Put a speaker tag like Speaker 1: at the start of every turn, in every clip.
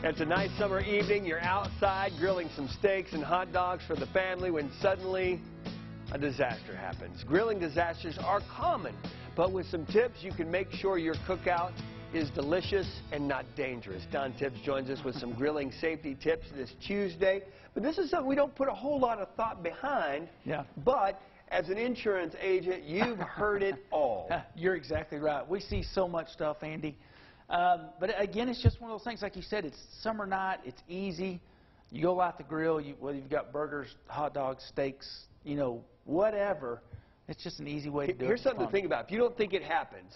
Speaker 1: It's a nice summer evening. You're outside grilling some steaks and hot dogs for the family when suddenly a disaster happens. Grilling disasters are common, but with some tips, you can make sure your cookout is delicious and not dangerous. Don Tips joins us with some grilling safety tips this Tuesday. But this is something we don't put a whole lot of thought behind.
Speaker 2: Yeah.
Speaker 1: But as an insurance agent, you've heard it all.
Speaker 2: You're exactly right. We see so much stuff, Andy. But again, it's just one of those things, like you said, it's summer night, it's easy. You go out the grill, whether you've got burgers, hot dogs, steaks, you know, whatever. It's just an easy way to do it.
Speaker 1: Here's something to think about. If you don't think it happens,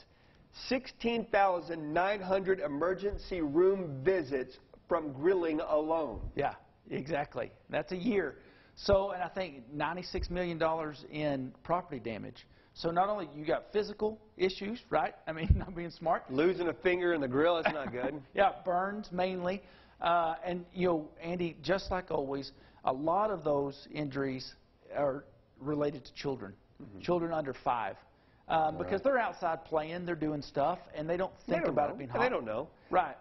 Speaker 1: 16,900 emergency room visits from grilling alone.
Speaker 2: Yeah, exactly. That's a year. So, and I think $96 million in property damage. So not only you got physical issues, right? I mean, not being smart.
Speaker 1: Losing a finger in the grill, that's not good.
Speaker 2: Yeah, burns mainly. And, you know, Andy, just like always, a lot of those injuries are related to children, children under 5. Because they're outside playing, they're doing stuff, and they don't think about it being hot.
Speaker 1: They don't know.
Speaker 2: Right.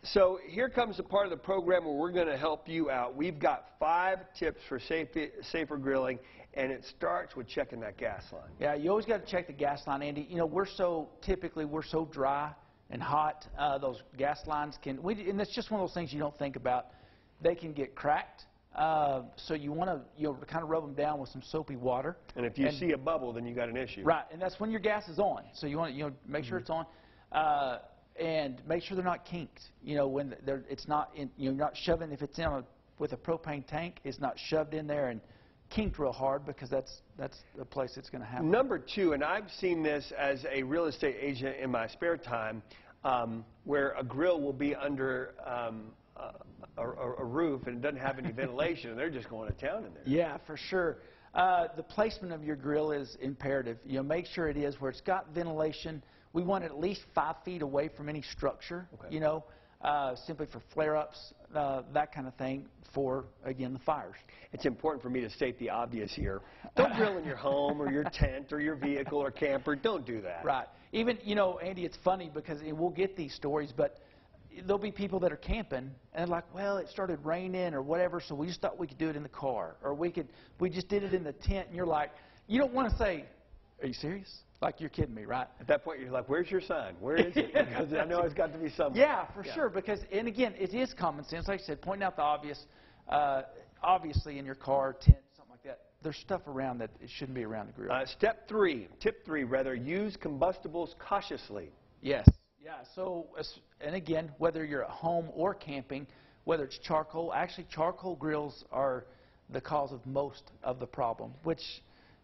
Speaker 1: So here comes the part of the program where we're going to help you out. We've got 5 tips for safer grilling, and it starts with checking that gas line.
Speaker 2: Yeah, you always got to check the gas line, Andy. You know, we're so dry and hot. Those gas lines and it's just one of those things you don't think about. They can get cracked. So you want to kind of rub them down with some soapy water.
Speaker 1: And if you see a bubble, then you got an issue.
Speaker 2: Right, and that's when your gas is on. So you want to make sure it's on, and make sure they're not kinked. You know, when it's not in, you're not shoving. If it's in with a propane tank, it's not shoved in there and kinked real hard, because that's the place it's going to happen.
Speaker 1: Number 2, and I've seen this as a real estate agent in my spare time, where a grill will be under a roof and it doesn't have any ventilation, and they're just going to town in there.
Speaker 2: Yeah, for sure. The placement of your grill is imperative. You know, make sure it is where it's got ventilation. We want it at least 5 feet away from any structure. Okay. You know, simply for flare-ups, that kind of thing. For again, the fires.
Speaker 1: It's important for me to state the obvious here. Don't grill in your home or your tent or your vehicle or camper. Don't do that.
Speaker 2: Right. Even, you know, Andy, it's funny because we'll get these stories, but there'll be people that are camping and they're like, well, it started raining or whatever, so we just thought we could do it in the car, or we just did it in the tent. And you're like, you don't want to say, are you serious? Like, you're kidding me, right?
Speaker 1: At that point, you're like, where's your sign? Where is it? Because I know it's got to be somewhere.
Speaker 2: Yeah, for sure. Because, and again, it is common sense. Like I said, pointing out the obvious. Obviously, in your car, tent, something like that, there's stuff around that it shouldn't be around the grill.
Speaker 1: Tip 3, rather, use combustibles cautiously.
Speaker 2: Yes. Yeah. So, and again, whether you're at home or camping, whether it's charcoal, actually charcoal grills are the cause of most of the problem, which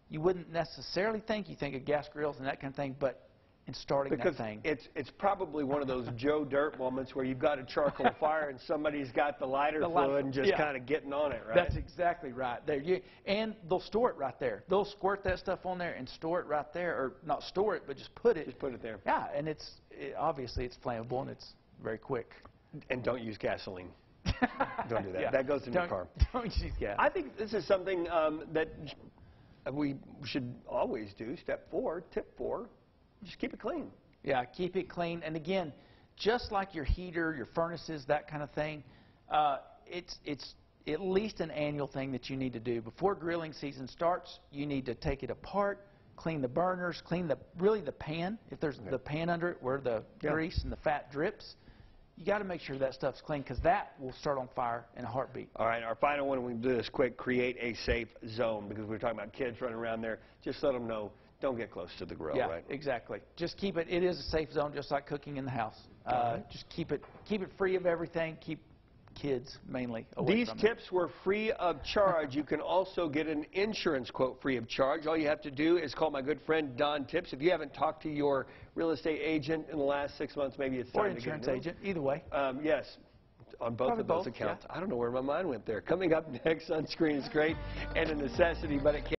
Speaker 2: you wouldn't necessarily think. You think of gas grills and that kind of thing, but in starting that thing.
Speaker 1: It's probably one of those Joe Dirt moments where you've got a charcoal fire and somebody's got the lighter fluid and just kind of getting on it, right?
Speaker 2: That's exactly right. There, and they'll store it right there. They'll squirt that stuff on there and store it right there, or not store it, but just put it.
Speaker 1: Just put it there.
Speaker 2: Yeah, and obviously it's flammable and it's very quick.
Speaker 1: And don't use gasoline. Don't do that.
Speaker 2: Yeah.
Speaker 1: That goes in your car.
Speaker 2: Don't use gas.
Speaker 1: I think this is something that we should always do. Step 4, tip 4. Just keep it clean.
Speaker 2: Yeah, keep it clean. And again, just like your heater, your furnaces, that kind of thing, it's at least an annual thing that you need to do. Before grilling season starts, you need to take it apart, clean the burners, clean the pan, if there's the pan under it where the grease and the fat drips. You got to make sure that stuff's clean, because that will start on fire in a heartbeat.
Speaker 1: All right, our final one, we can do this quick, create a safe zone, because we're talking about kids running around there. Just let them know, don't get close to the grill, right?
Speaker 2: Yeah, exactly. Just keep it is a safe zone, just like cooking in the house. Just keep it free of everything. Keep kids mainly away
Speaker 1: These
Speaker 2: from
Speaker 1: tips were free of charge. You can also get an insurance quote free of charge. All you have to do is call my good friend Don Tips. If you haven't talked to your real estate agent in the last 6 months, maybe it's time to get
Speaker 2: insurance agent, either way.
Speaker 1: Yes, on both of those accounts. Yeah. I don't know where my mind went there. Coming up next on Screen is Great and a necessity, but it can't.